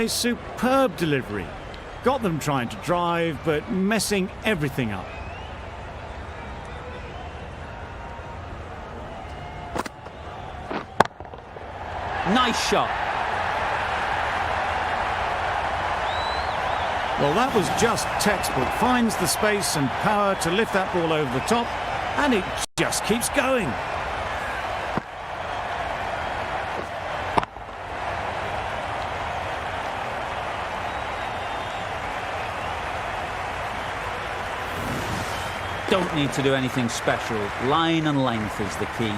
A superb delivery. Got them trying to drive, but messing everything up. Nice shot. Well, that was just textbook. Finds the space and power to lift that ball over the top, and it just keeps going. Don't need to do anything special. Line and length is the key.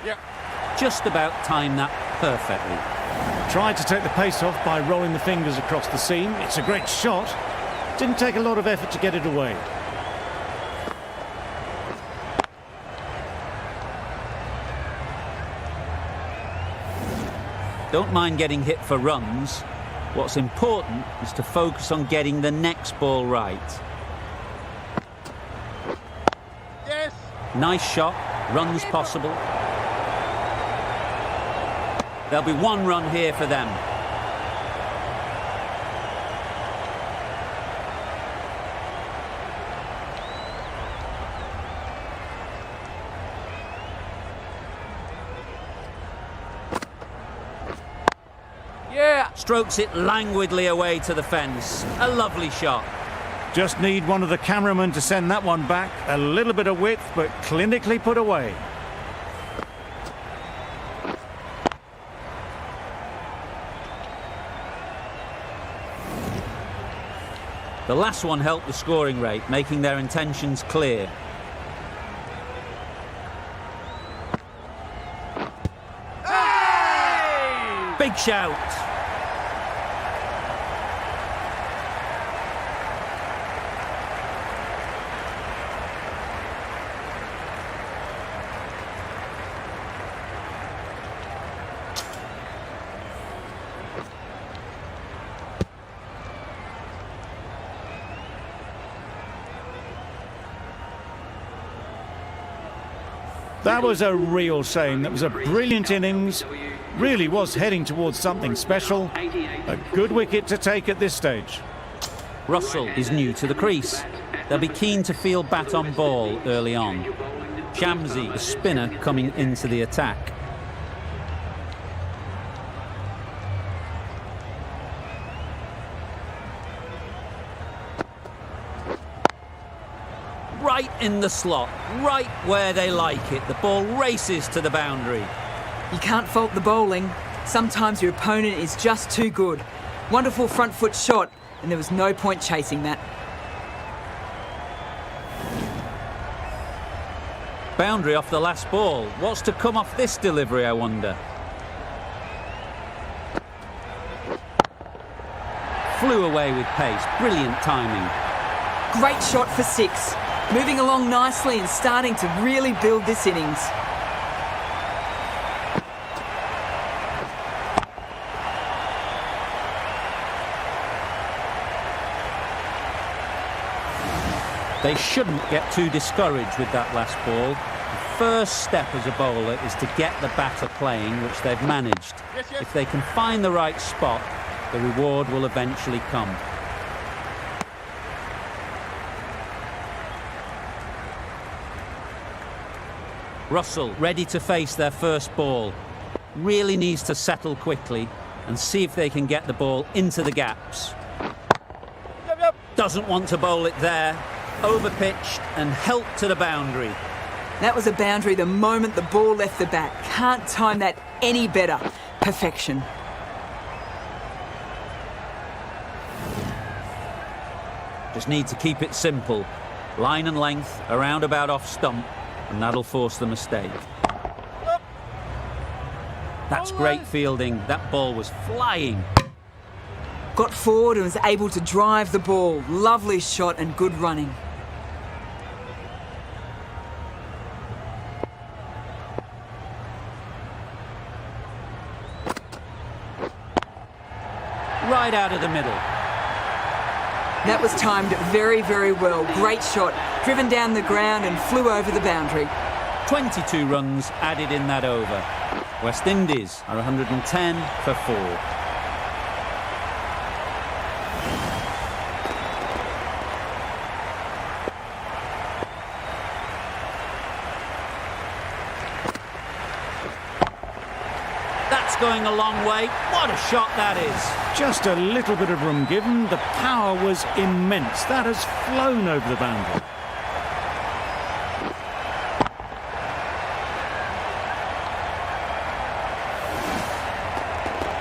Yeah. Just about timed that perfectly. Tried to take the pace off by rolling the fingers across the seam. It's a great shot. Didn't take a lot of effort to get it away. Don't mind getting hit for runs. What's important is to focus on getting the next ball right. Yes. Nice shot. Runs possible. There'll be one run here for them. Yeah. Strokes it languidly away to the fence. A lovely shot. Just need one of the cameramen to send that one back. A little bit of width, but clinically put away. The last one helped the scoring rate, making their intentions clear. Hey! Big shout. That was a real shame. That was a brilliant innings. Really was heading towards something special. A good wicket to take at this stage. Russell is new to the crease. They'll be keen to field bat on ball early on. Shamsi, the spinner, coming into the attack. Right in the slot, right where they like it. The ball races to the boundary. You can't fault the bowling. Sometimes your opponent is just too good. Wonderful front foot shot, and there was no point chasing that. Boundary off the last ball. What's to come off this delivery, I wonder? Flew away with pace. Brilliant timing. Great shot for 6. Moving along nicely and starting to really build this innings. They shouldn't get too discouraged with that last ball. The first step as a bowler is to get the batter playing, which they've managed. Yes. If they can find the right spot, the reward will eventually come. Russell ready to face their first ball. Really needs to settle quickly and see if they can get the ball into the gaps. Yep. Doesn't want to bowl it there. Overpitched and helped to the boundary. That was a boundary the moment the ball left the bat. Can't time that any better. Perfection. Just need to keep it simple. Line and length, around about off stump, and that'll force the mistake. That's great fielding. That ball was flying. Got forward and was able to drive the ball. Lovely shot and good running. Right out of the middle. That was timed very, very well. Great shot. Driven down the ground and flew over the boundary. 22 runs added in that over. West Indies are 110 for 4. Going a long way. What a shot that is. Just a little bit of room given. The power was immense. That has flown over the boundary.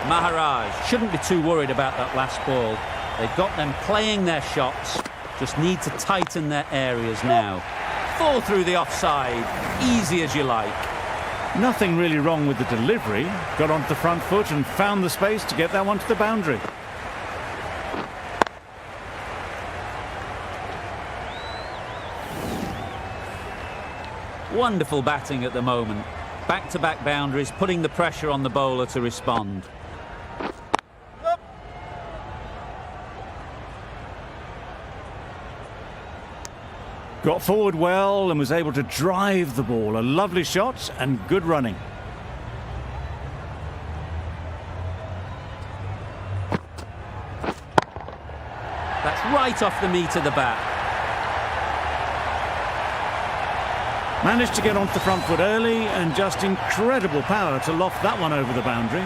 Maharaj shouldn't be too worried about that last ball. They've got them playing their shots. Just need to tighten their areas now. Fall through the offside. Easy as you like. Nothing really wrong with the delivery. Got onto the front foot and found the space to get that one to the boundary. Wonderful batting at the moment. Back-to-back boundaries, putting the pressure on the bowler to respond. Got forward well and was able to drive the ball. A lovely shot and good running. That's right off the meat of the bat. Managed to get onto the front foot early and just incredible power to loft that one over the boundary.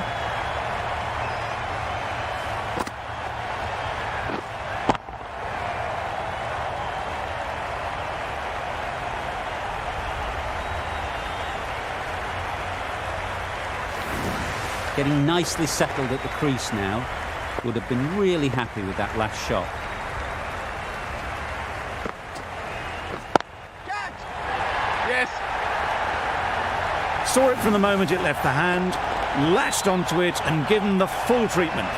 Getting nicely settled at the crease now. Would have been really happy with that last shot. Catch! Yes. Saw it from the moment it left the hand, latched onto it and given the full treatment.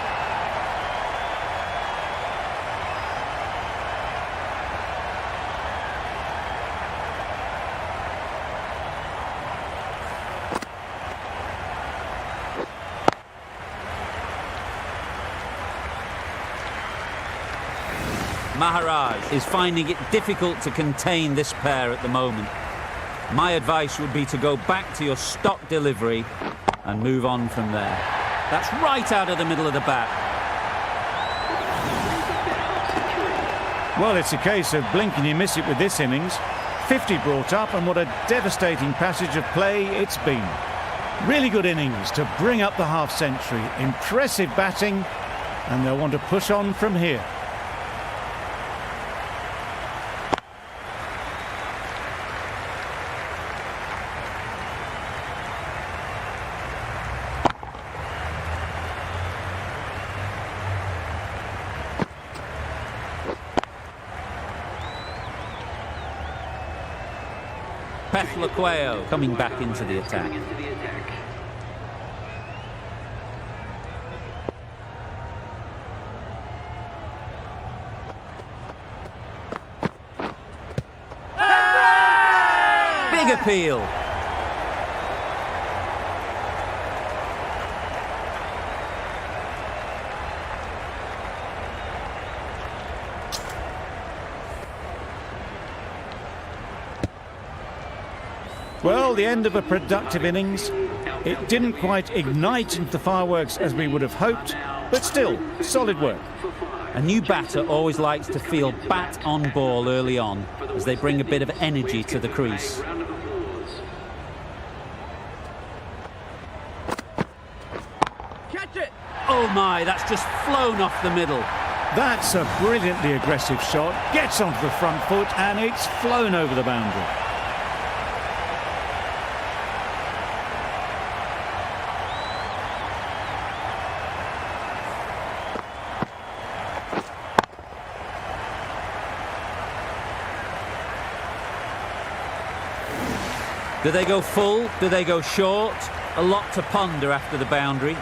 Maharaj is finding it difficult to contain this pair at the moment. My advice would be to go back to your stock delivery and move on from there. That's right out of the middle of the bat. Well, it's a case of blink and you miss it with this innings. 50 brought up, and what a devastating passage of play it's been. Really good innings to bring up the half-century. Impressive batting, and they'll want to push on from here. Laqueo coming back into the attack. Big appeal. Well, the end of a productive innings. It didn't quite ignite into the fireworks as we would have hoped, but still, solid work. A new batter always likes to feel bat on ball early on as they bring a bit of energy to the crease. Catch it! Oh my, that's just flown off the middle. That's a brilliantly aggressive shot. Gets onto the front foot and it's flown over the boundary. Do they go full? Do they go short? A lot to ponder after the boundary.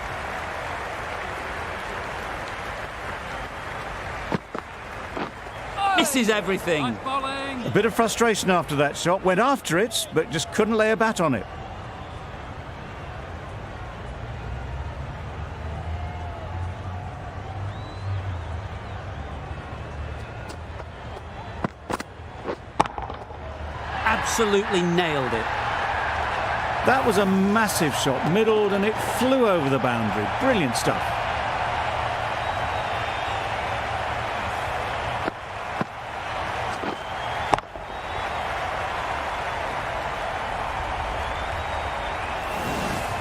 Misses everything. Nice bowling. A bit of frustration after that shot. Went after it, but just couldn't lay a bat on it. Absolutely nailed it. That was a massive shot, middled, and it flew over the boundary. Brilliant stuff.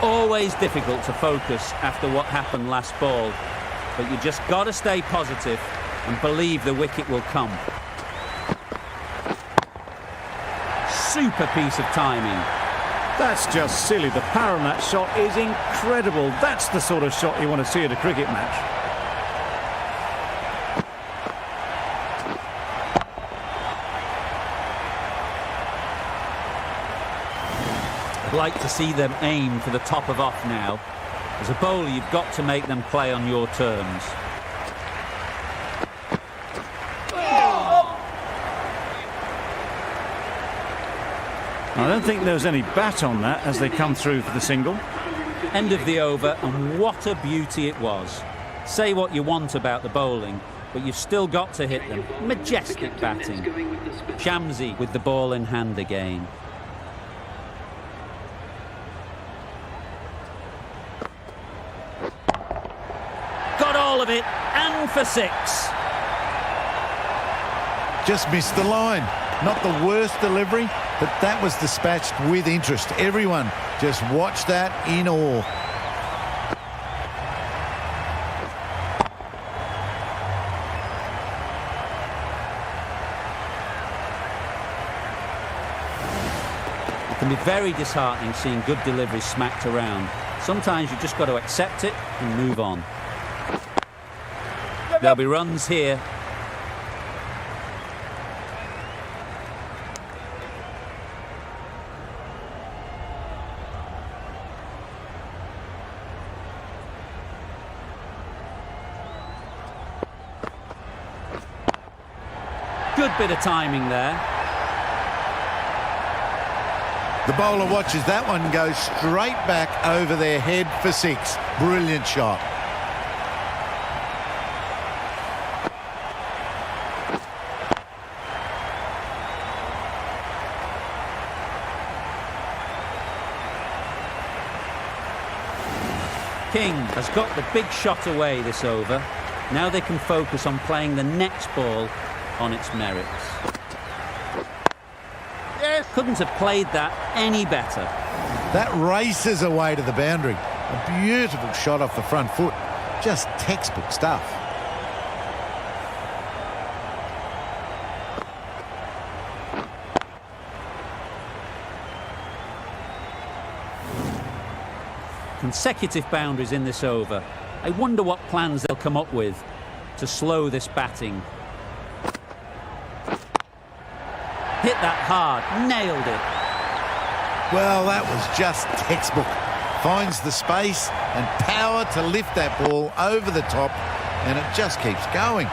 Always difficult to focus after what happened last ball, but you just got to stay positive and believe the wicket will come. Super piece of timing. That's just silly. The power on that shot is incredible. That's the sort of shot you want to see at a cricket match. I'd like to see them aim for the top of off now. As a bowler, you've got to make them play on your terms. I don't think there was any bat on that as they come through for the single. End of the over, and what a beauty it was. Say what you want about the bowling, but you've still got to hit them. Majestic batting. Shamsi with the ball in hand again. Got all of it, and for 6. Just missed the line. Not the worst delivery, but that was dispatched with interest. Everyone just watched that in awe. It can be very disheartening seeing good deliveries smacked around. Sometimes you've just got to accept it and move on. There'll be runs here. Good bit of timing there. The bowler watches that one go straight back over their head for 6. Brilliant shot. King has got the big shot away this over. Now they can focus on playing the next ball on its merits. Yes. Couldn't have played that any better. That races away to the boundary. A beautiful shot off the front foot. Just textbook stuff. Consecutive boundaries in this over. I wonder what plans they'll come up with to slow this batting. Hit that hard, nailed it. Well, that was just textbook. Finds the space and power to lift that ball over the top, and it just keeps going.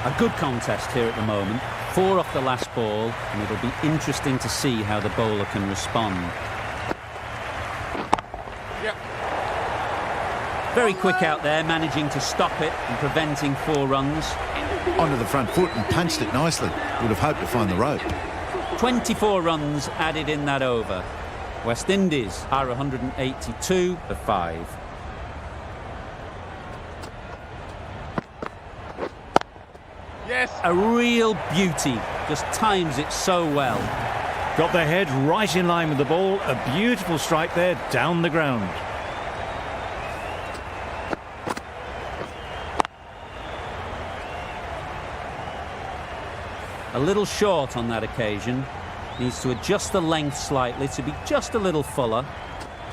A good contest here at the moment. 4 off the last ball, and it'll be interesting to see how the bowler can respond. Yep. Very quick out there, managing to stop it and preventing 4 runs. Onto the front foot and punched it nicely. Would have hoped to find the rope. 24 runs added in that over. West Indies are 182 for 5. Yes. A real beauty, just times it so well. Got their head right in line with the ball. A beautiful strike there down the ground. A little short on that occasion. Needs to adjust the length slightly to be just a little fuller.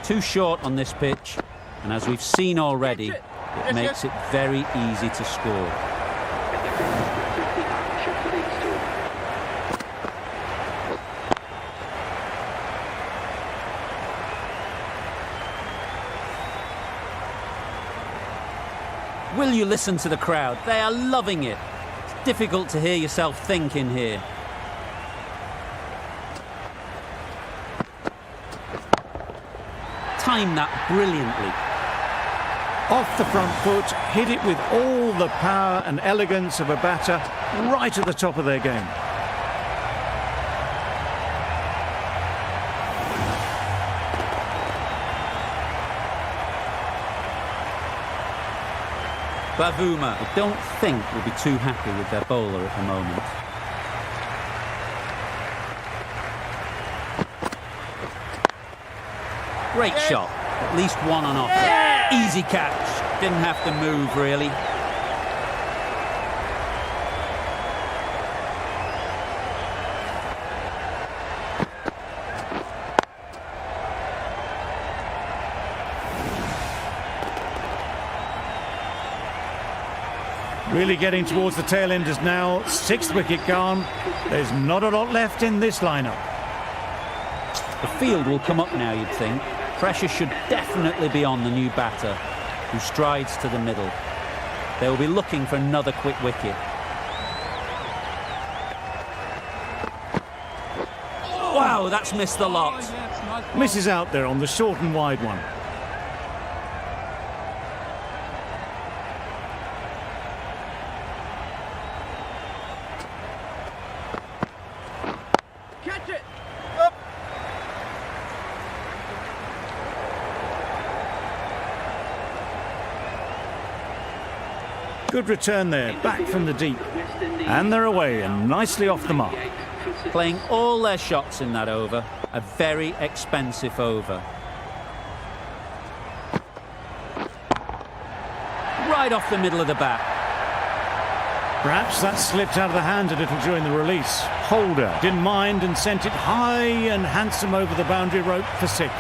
Too short on this pitch, and as we've seen already, it makes it very easy to score. Will you listen to the crowd? They are loving it. It's difficult to hear yourself think in here. Time that brilliantly. Off the front foot, hit it with all the power and elegance of a batter, right at the top of their game. Bavuma, I don't think will be too happy with their bowler at the moment. Great shot. At least one on off. Easy catch. Didn't have to move, really. Really getting towards the tail enders now. 6th wicket gone. There's not a lot left in this lineup. The field will come up now, you'd think. Pressure should definitely be on the new batter, who strides to the middle. They will be looking for another quick wicket. Wow, that's missed the lot. Misses out there on the short and wide one. Catch it. Up. Good return there, back from the deep. And they're away and nicely off the mark. Playing all their shots in that over. A very expensive over. Right off the middle of the bat. Perhaps that slipped out of the hand a little during the release. Holder didn't mind and sent it high and handsome over the boundary rope for 6.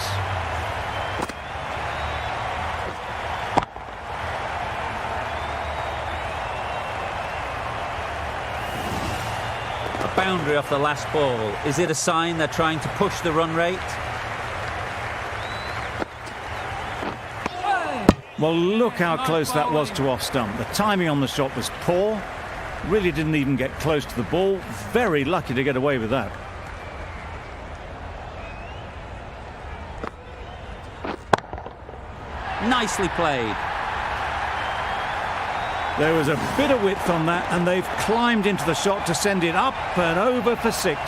A boundary off the last ball. Is it a sign they're trying to push the run rate? Well, look how close that was to off stump. The timing on the shot was poor. Really didn't even get close to the ball. Very lucky to get away with that. Nicely played. There was a bit of width on that, and they've climbed into the shot to send it up and over for 6.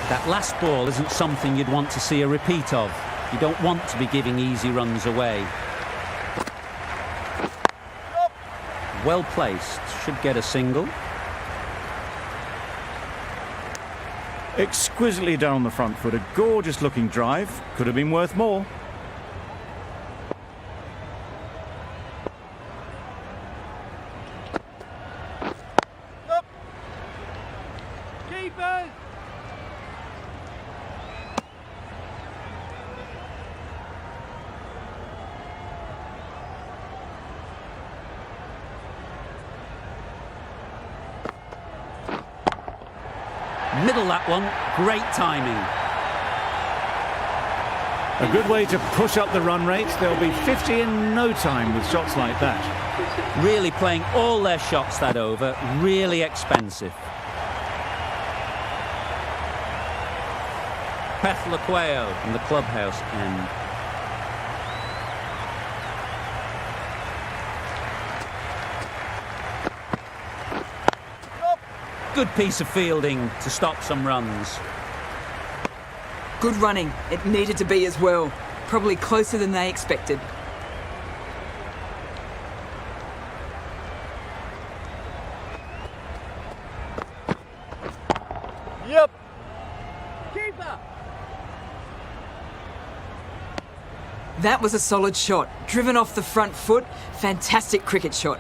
That last ball isn't something you'd want to see a repeat of. You don't want to be giving easy runs away. Well placed. Should get a single. Exquisitely down the front foot. A gorgeous looking drive. Could have been worth more. Up. Keepers. Middle that one. Great timing. A good way to push up the run rate. They'll be 50 in no time with shots like that. Really playing all their shots that over. Really expensive. Pethlaqueo in the clubhouse end. Good piece of fielding to stop some runs. Good running. It needed to be as well. Probably closer than they expected. Yep. Keeper. That was a solid shot. Driven off the front foot. Fantastic cricket shot.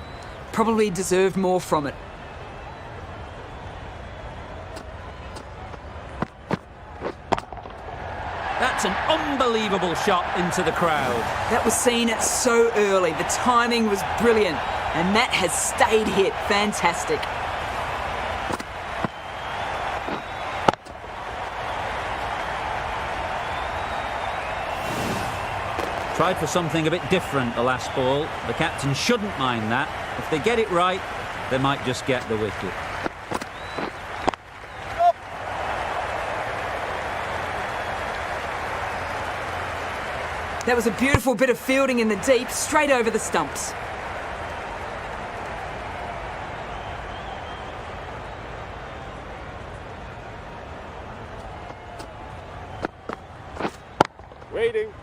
Probably deserved more from it. That's an unbelievable shot into the crowd. That was seen so early. The timing was brilliant. And that has stayed hit. Fantastic. Tried for something a bit different the last ball. The captain shouldn't mind that. If they get it right, they might just get the wicket. That was a beautiful bit of fielding in the deep, straight over the stumps. Waiting.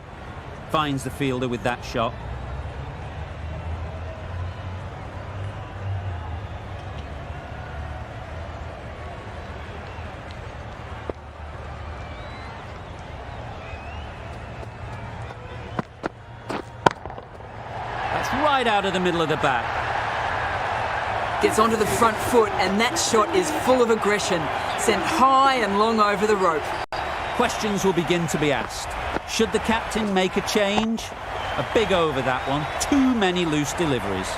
Finds the fielder with that shot. That's right out of the middle of the bat. Gets onto the front foot, and that shot is full of aggression, sent high and long over the rope. Questions will begin to be asked. Should the captain make a change? A big over that one. Too many loose deliveries.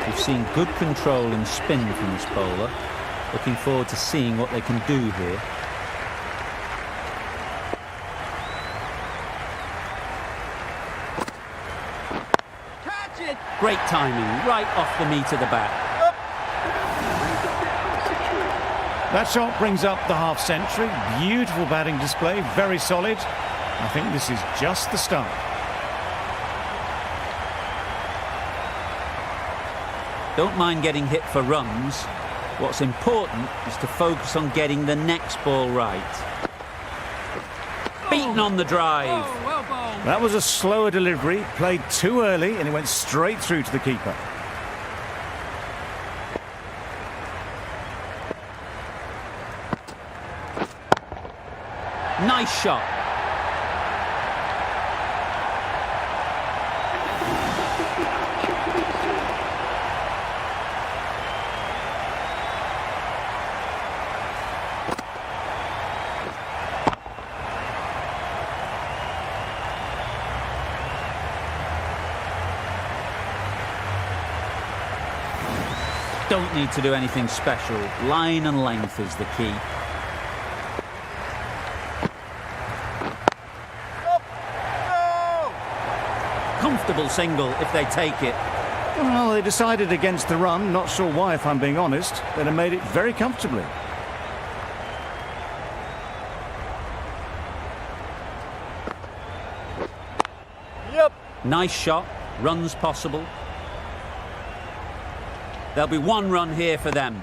We've seen good control and spin from this bowler. Looking forward to seeing what they can do here. Catch it. Great timing, right off the meat of the bat. That shot brings up the half century. Beautiful batting display, very solid. I think this is just the start. Don't mind getting hit for runs. What's important is to focus on getting the next ball right. Beaten on the drive. That was a slower delivery, played too early, and it went straight through to the keeper. Nice shot. Don't need to do anything special. Line and length is the key. Comfortable single if they take it. Well, they decided against the run. Not sure why, if I'm being honest. They'd have made it very comfortably. Yep. Nice shot. Runs possible. There'll be one run here for them.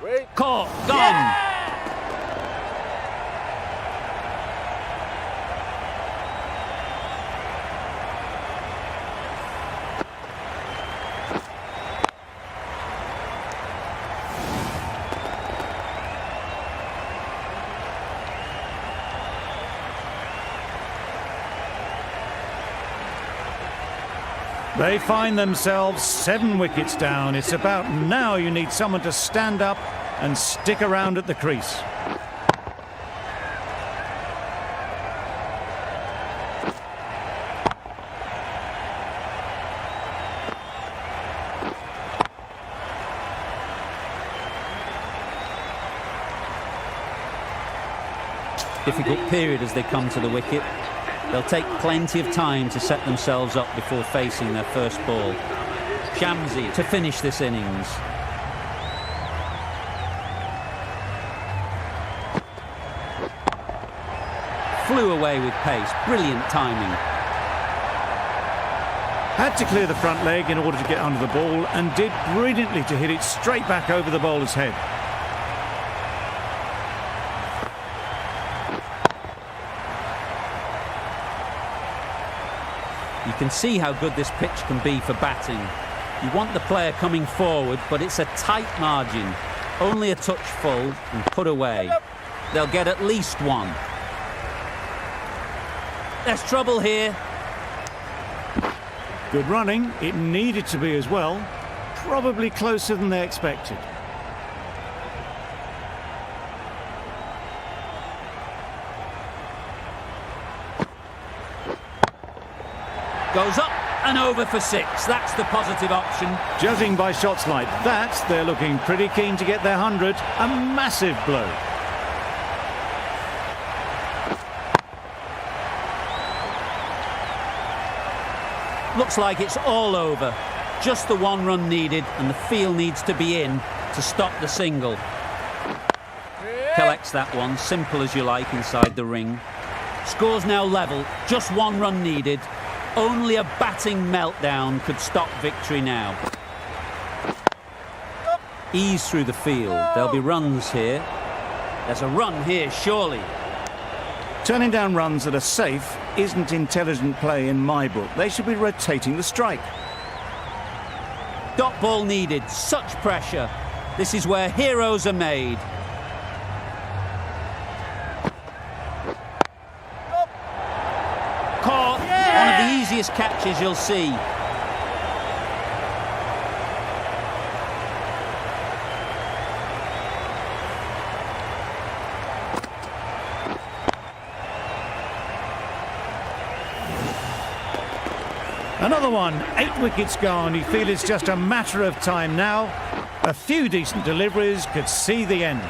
Wait. Caught. Gone. They find themselves 7 wickets down. It's about now you need someone to stand up and stick around at the crease. Difficult period as they come to the wicket. They'll take plenty of time to set themselves up before facing their first ball. Shamsi to finish this innings. Flew away with pace. Brilliant timing. Had to clear the front leg in order to get under the ball and did brilliantly to hit it straight back over the bowler's head. You can see how good this pitch can be for batting. You want the player coming forward, but it's a tight margin. Only a touch full and put away. They'll get at least one. There's trouble here. Good running. It needed to be as well. Probably closer than they expected. Goes up and over for 6. That's the positive option. Judging by shots like that, they're looking pretty keen to get their 100. A massive blow. Looks like it's all over. Just the one run needed, and the field needs to be in to stop the single. Collects that one, simple as you like, inside the ring. Score's now level, just one run needed. Only a batting meltdown could stop victory now. Ease through the field. There'll be runs here. There's a run here, surely. Turning down runs that are safe isn't intelligent play in my book. They should be rotating the strike. Dot ball needed, such pressure. This is where heroes are made. Caught, one of the easiest catches you'll see. Another one, 8 wickets gone. You feel it's just a matter of time now. A few decent deliveries could see the end.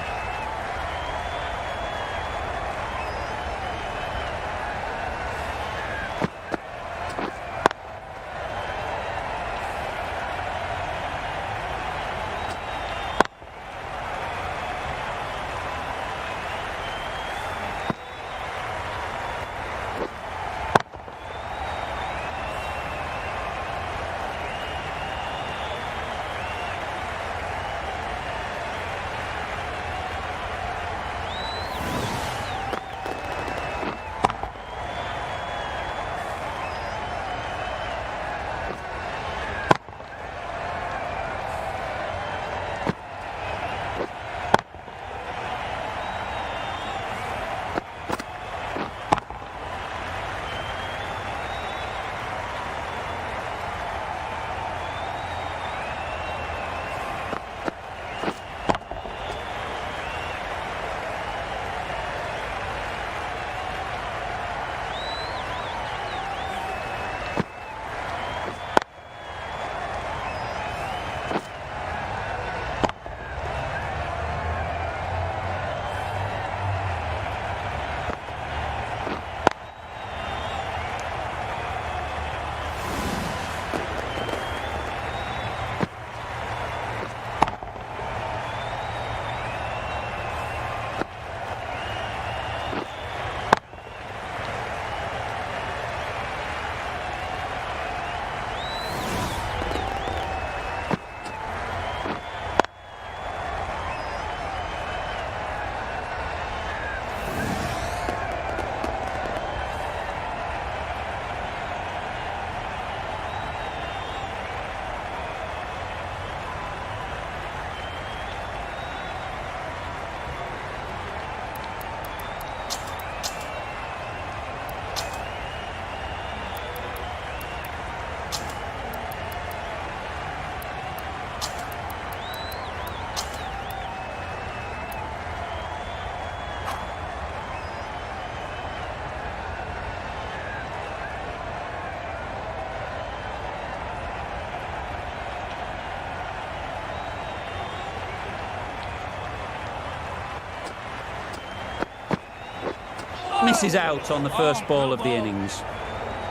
Misses out on the first ball of the innings.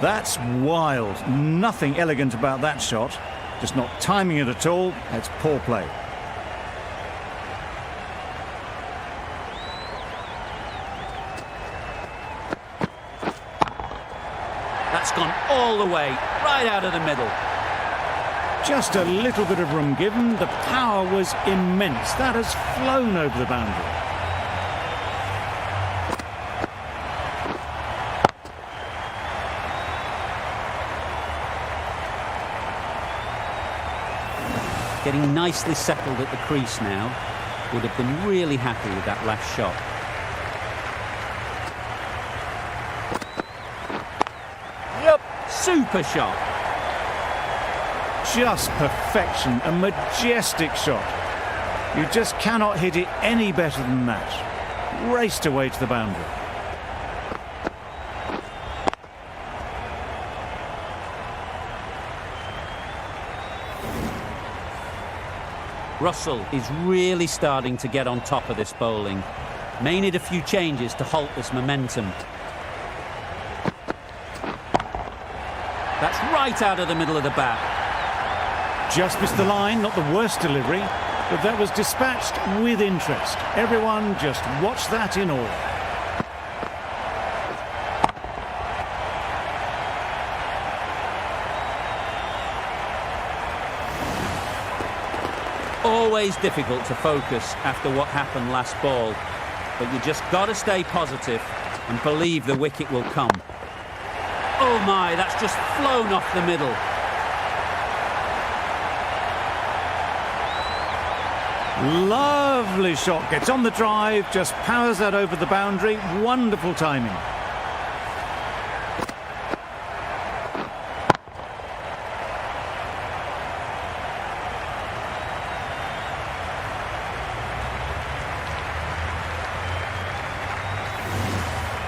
That's wild. Nothing elegant about that shot. Just not timing it at all. That's poor play. That's gone all the way, right out of the middle. Just a little bit of room given. The power was immense. That has flown over the boundary. Getting nicely settled at the crease now. Would have been really happy with that last shot. Yep. Super shot. Just perfection. A majestic shot. You just cannot hit it any better than that. Raced away to the boundary. Russell is really starting to get on top of this bowling. May need a few changes to halt this momentum. That's right out of the middle of the bat. Just missed the line, not the worst delivery, but that was dispatched with interest. Everyone just watched that in awe. Always difficult to focus after what happened last ball, but you just got to stay positive and believe the wicket will come. Oh my, that's just flown off the middle. Lovely shot, gets on the drive, just powers that over the boundary. Wonderful timing.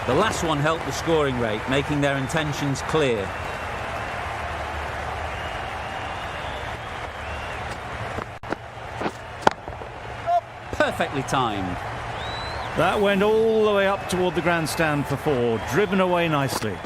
The last one helped the scoring rate, making their intentions clear. Perfectly timed. That went all the way up toward the grandstand for 4, driven away nicely.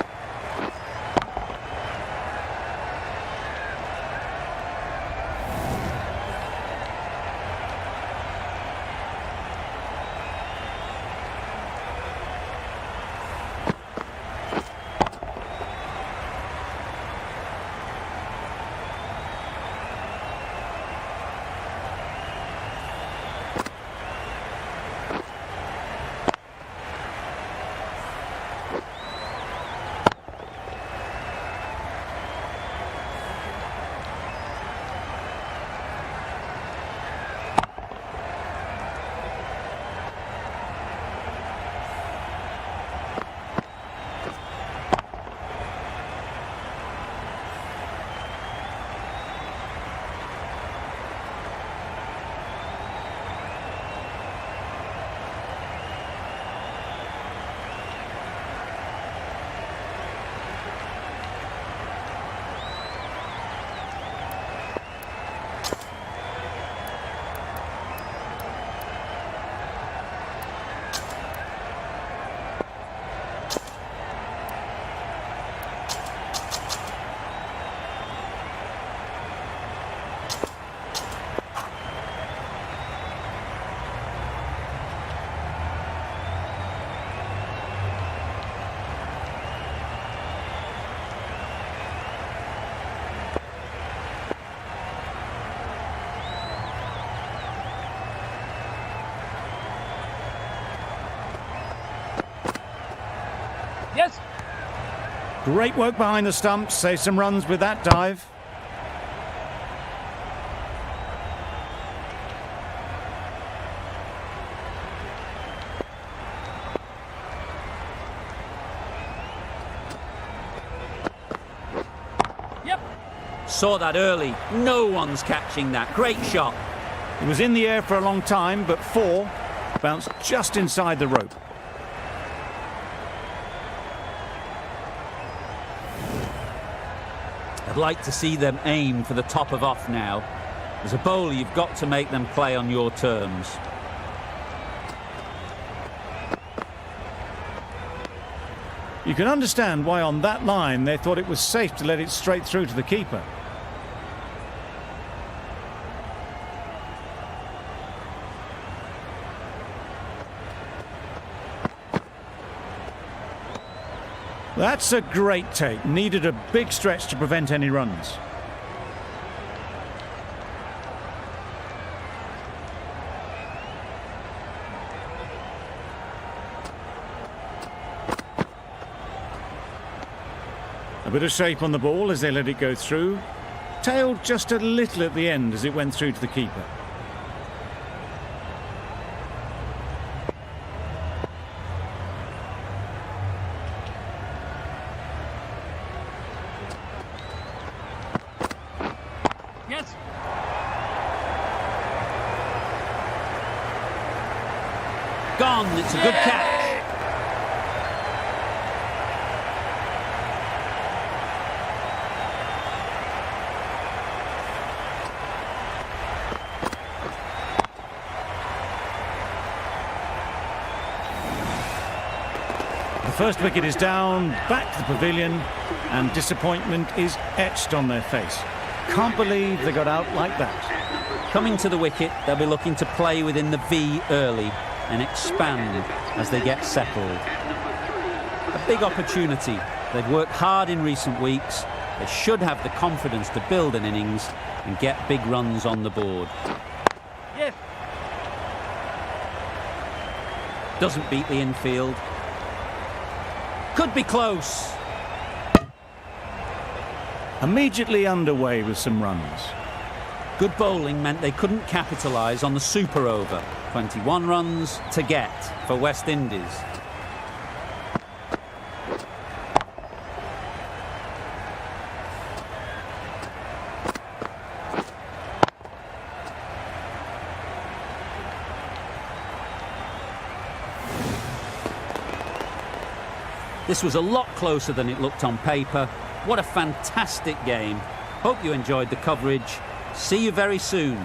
Yes. Great work behind the stumps, save some runs with that dive. Yep. Saw that early. No one's catching that. Great shot. It was in the air for a long time, but 4 bounced just inside the rope. I'd like to see them aim for the top of off now. As a bowler, you've got to make them play on your terms. You can understand why on that line they thought it was safe to let it straight through to the keeper. That's a great take. Needed a big stretch to prevent any runs. A bit of shape on the ball as they let it go through. Tailed just a little at the end as it went through to the keeper. Yes. Gone. It's a good catch. The first wicket is down, back to the pavilion, and disappointment is etched on their face. Can't believe they got out like that. Coming to the wicket, they'll be looking to play within the V early and expand as they get settled. A big opportunity. They've worked hard in recent weeks. They should have the confidence to build an innings and get big runs on the board. Yes. Doesn't beat the infield. Could be close. Immediately underway with some runs. Good bowling meant they couldn't capitalise on the super over. 21 runs to get for West Indies. This was a lot closer than it looked on paper. What a fantastic game. Hope you enjoyed the coverage. See you very soon.